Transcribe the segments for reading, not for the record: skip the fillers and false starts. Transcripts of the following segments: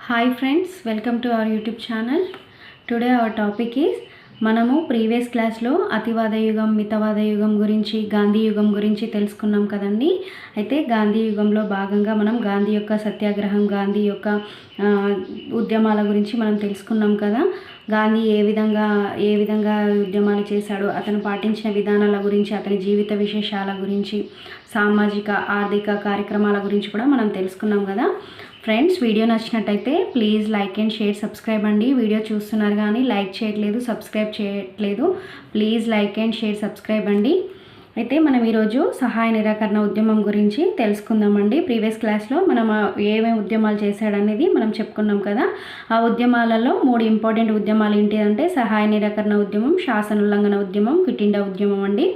Hi friends, welcome to our YouTube channel. Today our topic is మనము previous క్లాస్లో అతివాద యుగం మితవాద యుగం గురించి గాంధీ యుగం గురించి తెలుసుకున్నాం కదండి. అయితే గాంధీ యుగంలో భాగంగా మనం గాంధీ యొక్క సత్యాగ్రహం, గాంధీ యొక్క ఉద్యమాల గురించి మనం తెలుసుకున్నాం కదా. గాంధీ ఏ విధంగా ఉద్యమాలు చేశాడు, అతను పాటించిన విధానాల గురించి, అతని జీవిత విశేషాల గురించి, సామాజిక ఆర్థిక కార్యక్రమాల గురించి కూడా మనం తెలుసుకున్నాం కదా. ఫ్రెండ్స్, వీడియో నచ్చినట్టయితే please like and share, subscribe అండి. వీడియో చూస్తున్నారు కానీ లైక్ చేయట్లేదు, సబ్స్క్రైబ్ చేయట్లేదు. Please like and share, subscribe అండి. అయితే మనం ఈరోజు సహాయ నిరాకరణ ఉద్యమం గురించి తెలుసుకుందామండి. ప్రీవియస్ క్లాస్లో మనం ఏమేమి ఉద్యమాలు చేశాడనేది మనం చెప్పుకున్నాం కదా. ఆ ఉద్యమాలలో 3 ఇంపార్టెంట్ ఉద్యమాలు ఏంటిదంటే సహాయ నిరాకరణ ఉద్యమం, శాసన ఉల్లంఘన ఉద్యమం, క్విట్ ఇండియా ఉద్యమం అండి.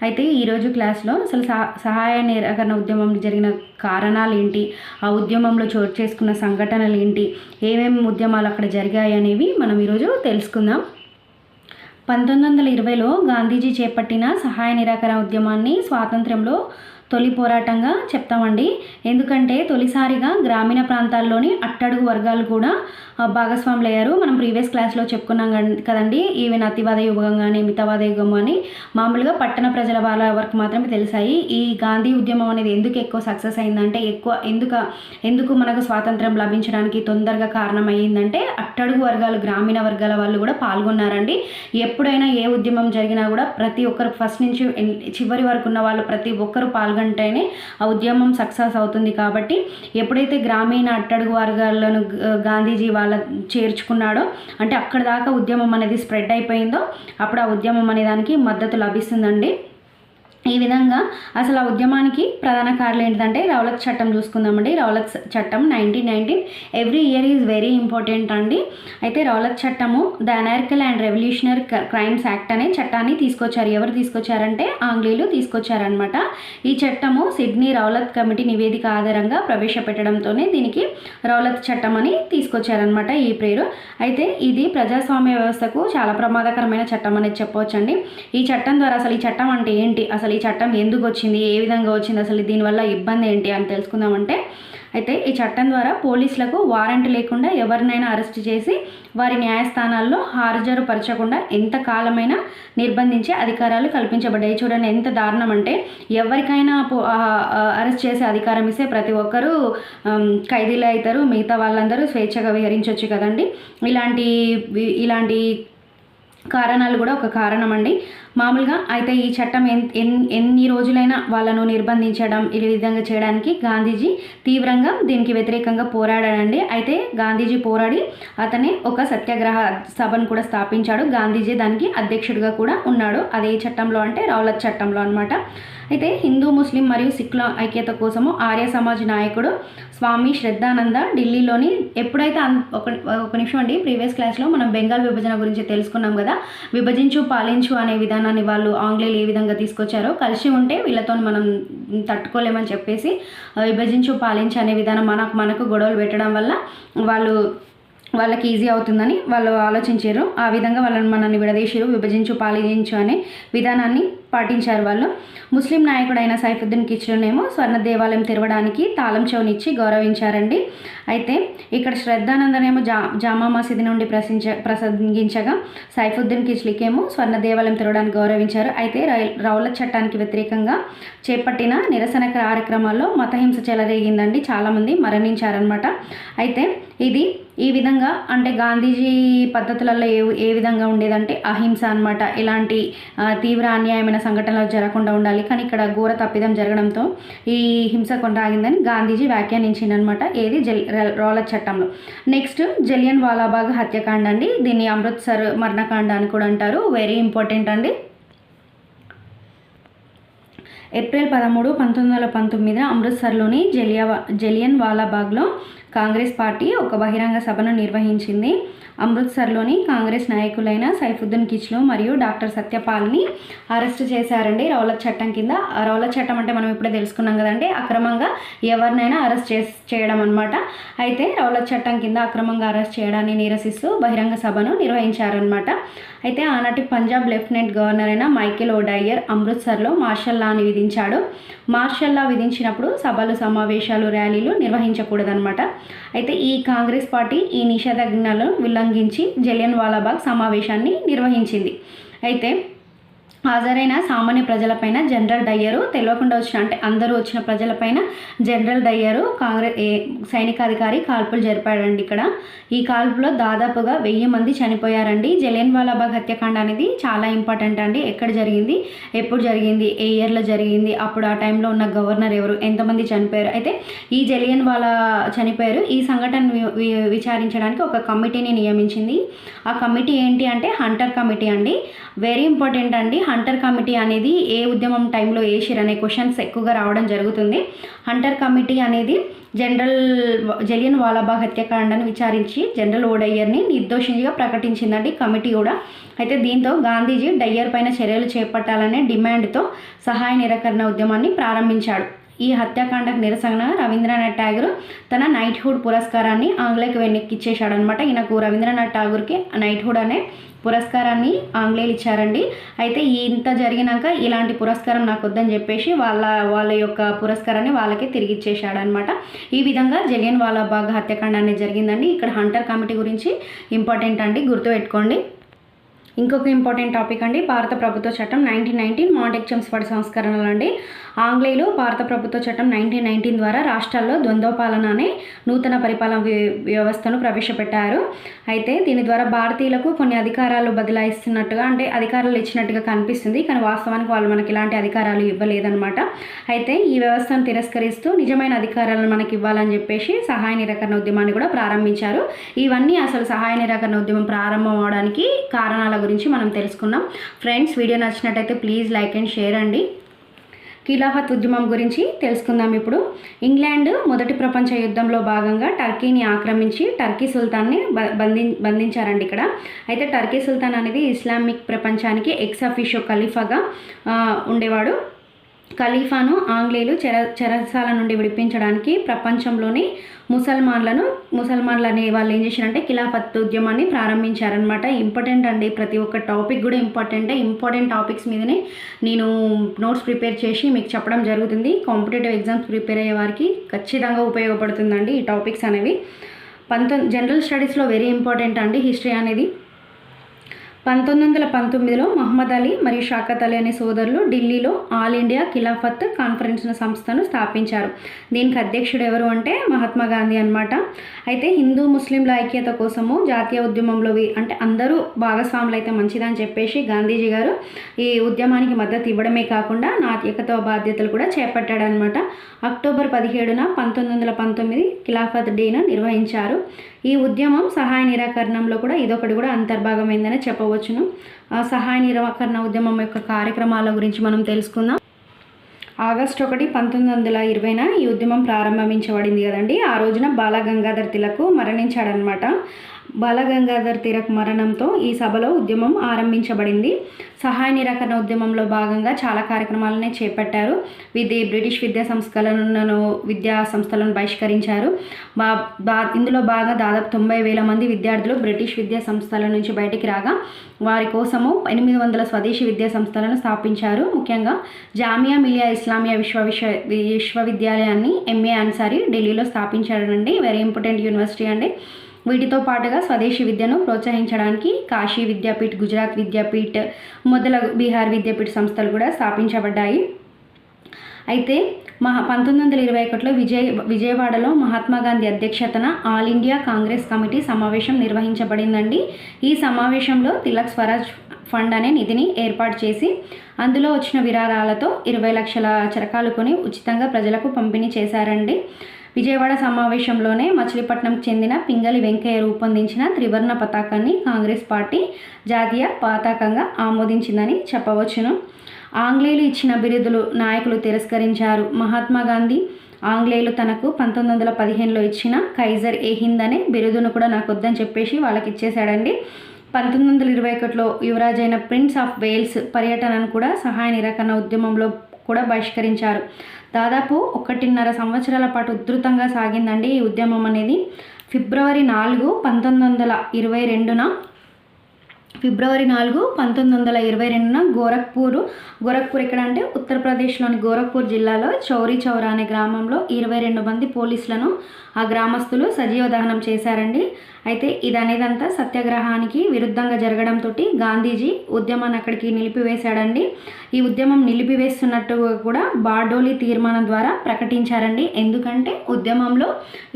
అయితే ఈరోజు క్లాస్లో అసలు సహాయ నిరాకరణ ఉద్యమం జరిగిన కారణాలు ఏంటి, ఆ ఉద్యమంలో చోటు చేసుకున్న సంఘటనలు ఏంటి, ఏమేమి ఉద్యమాలు అక్కడ జరిగాయి అనేవి మనం ఈరోజు తెలుసుకుందాం. 1920లో గాంధీజీ చేపట్టిన సహాయ నిరాకరణ ఉద్యమాన్ని స్వాతంత్ర్యంలో తొలి పోరాటంగా చెప్తామండి. ఎందుకంటే తొలిసారిగా గ్రామీణ ప్రాంతాల్లోని అట్టడుగు వర్గాలు కూడా భాగస్వాములు అయ్యారు. మనం ప్రీవియస్ క్లాస్లో చెప్పుకున్నాం కదండి. ఈవెన్ అతివాద యుగం కానీ మితవాద యుగం కానీ మామూలుగా పట్టణ ప్రజల వాళ్ళ వరకు మాత్రమే తెలిసాయి. ఈ గాంధీ ఉద్యమం అనేది ఎందుకు ఎక్కువ సక్సెస్ అయిందంటే, ఎందుకు మనకు స్వాతంత్రం లభించడానికి తొందరగా కారణం అయ్యిందంటే అట్టడుగు వర్గాలు, గ్రామీణ వర్గాల వాళ్ళు కూడా పాల్గొన్నారండి. ఎప్పుడైనా ఏ ఉద్యమం జరిగినా కూడా ప్రతి ఒక్కరు ఫస్ట్ నుంచి చివరి వరకు ఉన్న వాళ్ళు ప్రతి ఒక్కరు పాల్గొంటేనే ఆ ఉద్యమం సక్సెస్ అవుతుంది. కాబట్టి ఎప్పుడైతే గ్రామీణ అట్టడుగు వర్గాలను గాంధీజీ చేర్చుకున్నాడో, అంటే అక్కడ దాకా ఉద్యమం అనేది స్ప్రెడ్ అయిపోయిందో, అప్పుడు ఆ ఉద్యమం అనే దానికి మద్దతు లభిస్తుందండి. ఈ విధంగా అసలు ఆ ఉద్యమానికి ప్రధాన కారణం ఏంటంటే రౌలత్ చట్టం చూసుకుందామండి. రౌలత్ చట్టం 1919 every year is very important అండి. అయితే రౌలత్ చట్టము the anarchical and revolutionary crimes act అనే చట్టాన్ని తీసుకొచ్చారు. ఎవరు తీసుకొచ్చారంటే ఆంగ్లేయులు తీసుకొచ్చారనమాట. ఈ చట్టము సిడ్నీ రౌలత్ కమిటీ నివేదిక ఆధారంగా ప్రవేశపెట్టడంతోనే దీనికి రౌలత్ చట్టం అని తీసుకొచ్చారనమాట ఈ పేరు. అయితే ఇది ప్రజాస్వామ్య వ్యవస్థకు చాలా ప్రమాదకరమైన చట్టం అనేది చెప్పవచ్చండి. ఈ చట్టం ద్వారా అసలు ఈ చట్టం అంటే ఏంటి, అసలు ఈ చట్టం ఎందుకు వచ్చింది, ఏ విధంగా వచ్చింది, అసలు దీనివల్ల ఇబ్బంది ఏంటి అని తెలుసుకుందామంటే, అయితే ఈ చట్టం ద్వారా పోలీసులకు వారెంట్ లేకుండా ఎవరినైనా అరెస్ట్ చేసి వారి న్యాయస్థానాల్లో హాజరుపరచకుండా ఎంత కాలమైనా నిర్బంధించే అధికారాలు కల్పించబడ్డాయి. చూడండి ఎంత దారుణం అంటే, ఎవరికైనా అరెస్ట్ చేసే అధికారం ఇస్తే ప్రతి ఒక్కరూ ఖైదీలు అవుతారు, మిగతా వాళ్ళందరూ స్వేచ్ఛగా విహరించవచ్చు కదండి. ఇలాంటి కారణాలు కూడా ఒక కారణం అండి మామూలుగా. అయితే ఈ చట్టం ఎన్ని రోజులైనా వాళ్ళను నిర్బంధించడం ఈ విధంగా చేయడానికి గాంధీజీ తీవ్రంగా దీనికి వ్యతిరేకంగా పోరాడాడండి. అయితే గాంధీజీ పోరాడి అతనే ఒక సత్యాగ్రహ సభను కూడా స్థాపించాడు. గాంధీజీ దానికి అధ్యక్షుడిగా కూడా ఉన్నాడు. అదే చట్టంలో అంటే రౌలత్ చట్టంలో అనమాట. అయితే హిందూ, ముస్లిం మరియు సిక్కుల ఐక్యత కోసము ఆర్య సమాజ్ నాయకుడు స్వామి శ్రద్ధానంద ఢిల్లీలోని ఎప్పుడైతే ఒక నిమిషం అండి, ప్రీవియస్ క్లాస్లో మనం బెంగాల్ విభజన గురించి తెలుసుకున్నాం కదా. విభజించు పాలించు అనే విధానాన్ని వాళ్ళు ఆంగ్లేయులు ఏ విధంగా తీసుకొచ్చారో, కలిసి ఉంటే వీళ్ళతో మనం తట్టుకోలేమని చెప్పేసి విభజించు పాలించు అనే విధానం మనకు గొడవలు పెట్టడం వల్ల వాళ్ళకి ఈజీ అవుతుందని వాళ్ళు ఆలోచించారు. ఆ విధంగా మనల్ని విడదీశారు, విభజించు పాలించు అనే విధానాన్ని పాటించారు వాళ్ళు. ముస్లిం నాయకుడైన సైఫుద్దీన్ కిచ్లునేమో స్వర్ణ దేవాలయం తెరవడానికి తాళం చెవునిచ్చి గౌరవించారండి. అయితే ఇక్కడ శ్రద్ధానందనేమో జామా మసీదు నుండి ప్రసంగించగా సైఫుద్దీన్ కిచ్లీకేమో స్వర్ణ దేవాలయం తెరవడానికి గౌరవించారు. అయితే రౌలత్ చట్టానికి వ్యతిరేకంగా చేపట్టిన నిరసన కార్యక్రమాల్లో మతహింస చెలరేగిందండి. చాలామంది మరణించారనమాట. అయితే ఇది ఈ విధంగా అంటే గాంధీజీ పద్ధతులలో ఏ విధంగా ఉండేదంటే అహింస అనమాట. ఇలాంటి తీవ్ర అన్యాయమైన సంఘటనలు జరగకుండా ఉండాలి, కానీ ఇక్కడ ఘోర తప్పిదం జరగడంతో ఈ హింస కొనసాగిందని గాంధీజీ వ్యాఖ్యానించిందనమాట. ఏది రౌలత్ చట్టంలో. నెక్స్ట్ జలియన్ వాలాబాగ్ హత్యాకాండ అండి. దీన్ని అమృత్సర్ మరణకాండ అని కూడా అంటారు. వెరీ ఇంపార్టెంట్ అండి. ఏప్రిల్ 13, 1919 అమృత్సర్లోని జలియన్ వాలాబాగ్లో కాంగ్రెస్ పార్టీ ఒక బహిరంగ సభను నిర్వహించింది. అమృత్సర్లోని కాంగ్రెస్ నాయకులైన సైఫుద్దీన్ కిచ్లు మరియు డాక్టర్ సత్యపాల్ని అరెస్ట్ చేశారండి రౌలత్ చట్టం కింద. రౌలత్ చట్టం అంటే మనం ఇప్పుడే తెలుసుకున్నాం కదండి, అక్రమంగా ఎవరినైనా అరెస్ట్ చేయడం అనమాట. అయితే రౌలత్ చట్టం కింద అక్రమంగా అరెస్ట్ చేయడాన్ని నిరసిస్తూ బహిరంగ సభను నిర్వహించారనమాట. అయితే ఆనాటి పంజాబ్ లెఫ్టినెంట్ గవర్నర్ అయిన మైకేల్ ఓడయ్యర్ అమృత్సర్లో మార్షల్ లాని విధించాడు. మార్షల్ లా విధించినప్పుడు సభలు, సమావేశాలు, ర్యాలీలు నిర్వహించకూడదనమాట. అయితే ఈ కాంగ్రెస్ పార్టీ ఈ నిషేధాజ్ఞలను ఉల్లంఘించి జలియన్ వాలాబాగ్ సమావేశాన్ని నిర్వహించింది. అయితే హాజరైన సామాన్య ప్రజలపైన జనరల్ డయ్యరు, తెలియకుండా వచ్చిన అంటే అందరూ వచ్చిన ప్రజలపైన జనరల్ డయ్యరు సైనికాధికారి కాల్పులు జరిపాడండి. ఇక్కడ ఈ కాల్పులో దాదాపుగా 1000 మంది చనిపోయారండి. జలియన్ వాలాబాగ్ హత్యాకాండ అనేది చాలా ఇంపార్టెంట్ అండి. ఎక్కడ జరిగింది, ఎప్పుడు జరిగింది, ఏ ఇయర్లో జరిగింది, అప్పుడు ఆ టైంలో ఉన్న గవర్నర్ ఎవరు, ఎంతమంది చనిపోయారు. అయితే ఈ జలియన్ వాలా చనిపోయారు. ఈ సంఘటన విచారించడానికి ఒక కమిటీని నియమించింది. ఆ కమిటీ ఏంటి అంటే హంటర్ కమిటీ అండి. వెరీ ఇంపార్టెంట్ అండి. హంటర్ కమిటీ అనేది ఏ ఉద్యమం టైంలో వేసిరు అనే క్వశ్చన్స్ ఎక్కువగా రావడం జరుగుతుంది. హంటర్ కమిటీ అనేది జలియన్ వాలాబాగ్ హత్యాకాండను విచారించి జనరల్ ఓడయ్యర్ని నిర్దోషిగా ప్రకటించిందండి కమిటీ కూడా. అయితే దీంతో గాంధీజీ డయ్యర్ పైన చర్యలు చేపట్టాలనే డిమాండ్తో సహాయ నిరాకరణ ఉద్యమాన్ని ప్రారంభించాడు. ఈ హత్యాకాండకు నిరసనగా రవీంద్రనాథ్ ఠాగూర్ తన నైట్హుడ్ పురస్కారాన్ని ఆంగ్లేయులకు వెనక్కిచ్చేశాడు అనమాట. ఈయనకు రవీంద్రనాథ్ ఠాగూర్కి నైట్హుడ్ అనే పురస్కారాన్ని ఆంగ్లేయులు ఇచ్చారండి. అయితే ఇంత జరిగినాక ఇలాంటి పురస్కారం నాకు వద్దని చెప్పేసి వాళ్ళ యొక్క పురస్కారాన్ని వాళ్ళకే తిరిగి ఇచ్చేశాడు అనమాట. ఈ విధంగా జలియన్ వాలాబాగ్ హత్యాకాండ అనేది జరిగిందండి. ఇక్కడ హంటర్ కమిటీ గురించి ఇంపార్టెంట్ అండి, గుర్తుపెట్టుకోండి. ఇంకొక ఇంపార్టెంట్ టాపిక్ అండి, భారత ప్రభుత్వ చట్టం 1919 మాంటెక్చమ్స్ పడి సంస్కరణలు అండి. ఆంగ్లేయులు భారత ప్రభుత్వ చట్టం 1919 ద్వారా రాష్ట్రాల్లో ద్వంద్వ పాలన అనే నూతన పరిపాలన వ్యవస్థను ప్రవేశపెట్టారు. అయితే దీని ద్వారా భారతీయులకు కొన్ని అధికారాలు బదలాయిస్తున్నట్టుగా అంటే అధికారాలు ఇచ్చినట్టుగా కనిపిస్తుంది, కానీ వాస్తవానికి వాళ్ళు మనకి ఇలాంటి అధికారాలు ఇవ్వలేదన్నమాట. అయితే ఈ వ్యవస్థను తిరస్కరిస్తూ నిజమైన అధికారాలను మనకి ఇవ్వాలని చెప్పేసి సహాయ నిరాకరణ ఉద్యమాన్ని కూడా ప్రారంభించారు. ఇవన్నీ అసలు సహాయ నిరాకరణ ఉద్యమం ప్రారంభం అవడానికి కారణాల గురించి మనం తెలుసుకున్నాం. ఫ్రెండ్స్, వీడియో నచ్చినట్టయితే ప్లీజ్ లైక్ అండ్ షేర్ అండి. ఖిలాఫత్ ఉద్యమం గురించి తెలుసుకుందాం ఇప్పుడు. ఇంగ్లాండ్ మొదటి ప్రపంచ యుద్ధంలో భాగంగా టర్కీని ఆక్రమించి టర్కీ సుల్తాన్ని బంధించారండి ఇక్కడ. అయితే టర్కీ సుల్తాన్ అనేది ఇస్లామిక్ ప్రపంచానికి ఎక్స్ అఫీషియో ఖలీఫాగా ఉండేవాడు. ఖలీఫాను ఆంగ్లేయులు చెరసాల నుండి విడిపించడానికి ప్రపంచంలోని ముసల్మాన్లు అనే వాళ్ళు ఏం చేశారంటే ఖిలాఫత్ ఉద్యమాన్ని ప్రారంభించారనమాట. ఇంపార్టెంట్ అండి, ప్రతి ఒక్క టాపిక్ కూడా ఇంపార్టెంట్ టాపిక్స్ మీదనే నేను నోట్స్ ప్రిపేర్ చేసి మీకు చెప్పడం జరుగుతుంది. కాంపిటేటివ్ ఎగ్జామ్స్ ప్రిపేర్ అయ్యే వారికి ఖచ్చితంగా ఉపయోగపడుతుందండి ఈ టాపిక్స్ అనేవి. జనరల్ స్టడీస్లో వెరీ ఇంపార్టెంట్ అండి హిస్టరీ అనేది. 1919లో మహమ్మద్ అలీ మరియు షాకత్ అలీ అనే సోదరులు ఢిల్లీలో ఆల్ ఇండియా ఖిలాఫత్ కాన్ఫరెన్స్ సంస్థను స్థాపించారు. దీనికి అధ్యక్షుడు ఎవరు అంటే మహాత్మా గాంధీ అనమాట. అయితే హిందూ ముస్లింల ఐక్యత కోసము జాతీయ ఉద్యమంలో అంటే అందరూ భాగస్వాములు అయితే మంచిదని చెప్పేసి గాంధీజీ గారు ఈ ఉద్యమానికి మద్దతు ఇవ్వడమే కాకుండా నాయకత్వ బాధ్యతలు కూడా చేపట్టాడనమాట. అక్టోబర్ 17న 1919 ఖిలాఫత్ డేను నిర్వహించారు. ఈ ఉద్యమం సహాయ నిరాకరణంలో కూడా ఇదొకటి కూడా అంతర్భాగమైందని చెప్పవచ్చును. సహాయ నిరాకరణ ఉద్యమం యొక్క కార్యక్రమాల గురించి మనం తెలుసుకుందాం. ఆగస్టు 1, 1920న ఈ ఉద్యమం ప్రారంభించబడింది కదండి. ఆ రోజున బాలగంగాధర్ తిలక్ మరణించాడనమాట. బాలగంగాధర్ తిలక్ మరణంతో ఈ సభలో ఉద్యమం ఆరంభించబడింది. సహాయ నిరాకరణ ఉద్యమంలో భాగంగా చాలా కార్యక్రమాలనే చేపట్టారు. బ్రిటిష్ విద్యా సంస్థలను బహిష్కరించారు. ఇందులో బాగా దాదాపు 90,000 మంది విద్యార్థులు బ్రిటిష్ విద్యా సంస్థల నుంచి బయటికి రాగా వారి కోసము 800 స్వదేశీ విద్యా సంస్థలను స్థాపించారు. ముఖ్యంగా జామియా మిలియా ఇస్లామియా విశ్వవిద్యాలయాన్ని ఎంఏ అన్సారీ ఢిల్లీలో స్థాపించారండి. వెరీ ఇంపార్టెంట్ యూనివర్సిటీ అండి. వీటితో పాటుగా స్వదేశీ విద్యను ప్రోత్సహించడానికి కాశీ విద్యాపీఠ్, గుజరాత్ విద్యాపీఠ్ మొదలగు బీహార్ విద్యాపీఠ సంస్థలు కూడా స్థాపించబడ్డాయి. అయితే 1921లో విజయవాడలో మహాత్మా గాంధీ అధ్యక్షతన ఆల్ ఇండియా కాంగ్రెస్ కమిటీ సమావేశం నిర్వహించబడిందండి. ఈ సమావేశంలో తిలక్ స్వరాజ్ ఫండ్ అనే నిధిని ఏర్పాటు చేసి అందులో వచ్చిన విరాళాలతో 20 లక్షల చరకాలు కొని ఉచితంగా ప్రజలకు పంపిణీ చేశారండి. విజయవాడ సమావేశంలోనే మచిలీపట్నంకు చెందిన పింగళి వెంకయ్య రూపొందించిన త్రివర్ణ పతాకాన్ని కాంగ్రెస్ పార్టీ జాతీయ పతాకంగా ఆమోదించిందని చెప్పవచ్చును. ఆంగ్లేయులు ఇచ్చిన బిరుదులు నాయకులు తిరస్కరించారు. మహాత్మా గాంధీ ఆంగ్లేయులు తనకు 1915లో ఇచ్చిన కైజర్ ఏ హింద్ అనే బిరుదును కూడా నాకు వద్దని చెప్పేసి వాళ్ళకి ఇచ్చేశాడండి. 1921లో యువరాజైన ప్రిన్స్ ఆఫ్ వేల్స్ పర్యటనను కూడా సహాయ నిరాకరణ ఉద్యమంలో కూడా బహిష్కరించారు. దాదాపు 1.5 సంవత్సరాల పాటు ఉధృతంగా సాగిందండి ఈ ఉద్యమం అనేది. ఫిబ్రవరి 4, 1922న ఫిబ్రవరి 4, 1922న గోరఖ్పూర్ ఎక్కడ అంటే ఉత్తరప్రదేశ్లోని గోరఖ్పూర్ జిల్లాలో చౌరీ చౌరా అనే గ్రామంలో 22 మంది పోలీసులను ఆ గ్రామస్తులు సజీవ దహనం చేశారండి. అయితే ఇది అనేదంతా సత్యాగ్రహానికి విరుద్ధంగా జరగడంతో గాంధీజీ ఉద్యమాన్ని అక్కడికి నిలిపివేశాడండి. ఈ ఉద్యమం నిలిపివేస్తున్నట్టుగా కూడా బార్డోలి తీర్మానం ద్వారా ప్రకటించారండి. ఎందుకంటే ఉద్యమంలో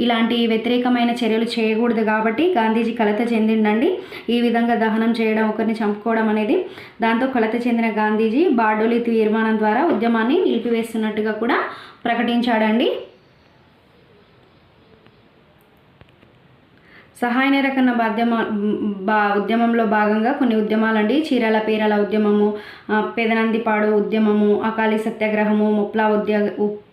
ఇలాంటి వ్యతిరేకమైన చర్యలు చేయకూడదు కాబట్టి గాంధీజీ కలత చెందిండండి. ఈ విధంగా దహనం చేయడం, ఒకరిని చంపుకోవడం అనేది. దాంతో కలత చెందిన గాంధీజీ బార్డోలి తీర్మానం ద్వారా ఉద్యమాన్ని నిలిపివేస్తున్నట్టుగా కూడా ప్రకటించాడండి. సహాయ నిరాకరణ ఉద్యమంలో భాగంగా కొన్ని ఉద్యమాలండి. చీరాల పేరాల ఉద్యమము, పెదనందిపాడు ఉద్యమము, అకాలీ సత్యాగ్రహము, ముప్లా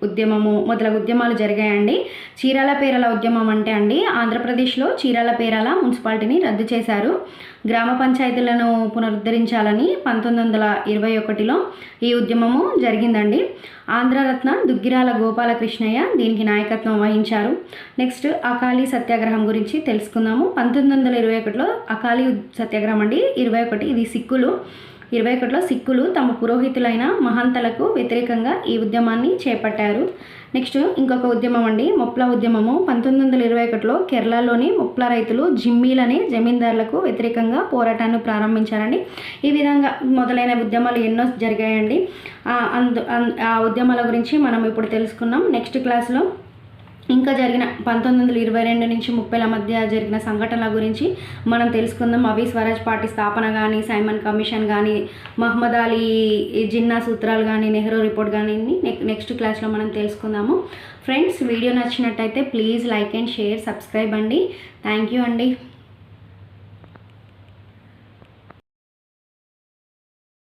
ఉద్యమము మొదలగు ఉద్యమాలు జరిగాయండి. చీరాల పేరాల ఉద్యమం అంటే అండి, ఆంధ్రప్రదేశ్లో చీరాల పేరాల మున్సిపాలిటీని రద్దు చేశారు. గ్రామ పంచాయతీలను పునరుద్ధరించాలని 1921లో ఈ ఉద్యమము జరిగిందండి. ఆంధ్రరత్న దుగ్గిరాల గోపాలకృష్ణయ్య దీనికి నాయకత్వం వహించారు. నెక్స్ట్ అకాలీ సత్యాగ్రహం గురించి తెలుసుకుందాము. 1921లో అకాలీ సత్యాగ్రహం అండి. 21లో సిక్కులు తమ పురోహితులైన మహంతలకు వ్యతిరేకంగా ఈ ఉద్యమాన్ని చేపట్టారు. నెక్స్ట్ ఇంకొక ఉద్యమం అండి, మొప్లా ఉద్యమము. 1921లో కేరళలోని మొప్లా రైతులు జిమ్మీలనే జమీందారులకు వ్యతిరేకంగా పోరాటాన్ని ప్రారంభించారండి. ఈ విధంగా మొదలైన ఉద్యమాలు ఎన్నో జరిగాయండి. ఆ ఉద్యమాల గురించి మనం ఇప్పుడు తెలుసుకున్నాం. నెక్స్ట్ క్లాస్లో ఇంకా జరిగిన 1922 నుంచి 30ల మధ్య జరిగిన సంఘటనల గురించి మనం తెలుసుకుందాం. అవి స్వరాజ్ పార్టీ స్థాపన కానీ, సైమన్ కమిషన్ కానీ, మహమ్మద్ అలీ జిన్నా సూత్రాలు కానీ, నెహ్రూ రిపోర్ట్ కానీ నెక్స్ట్ క్లాస్లో మనం తెలుసుకుందాము. ఫ్రెండ్స్, వీడియో నచ్చినట్టయితే please like and share, subscribe అండి. థ్యాంక్ యూ అండి.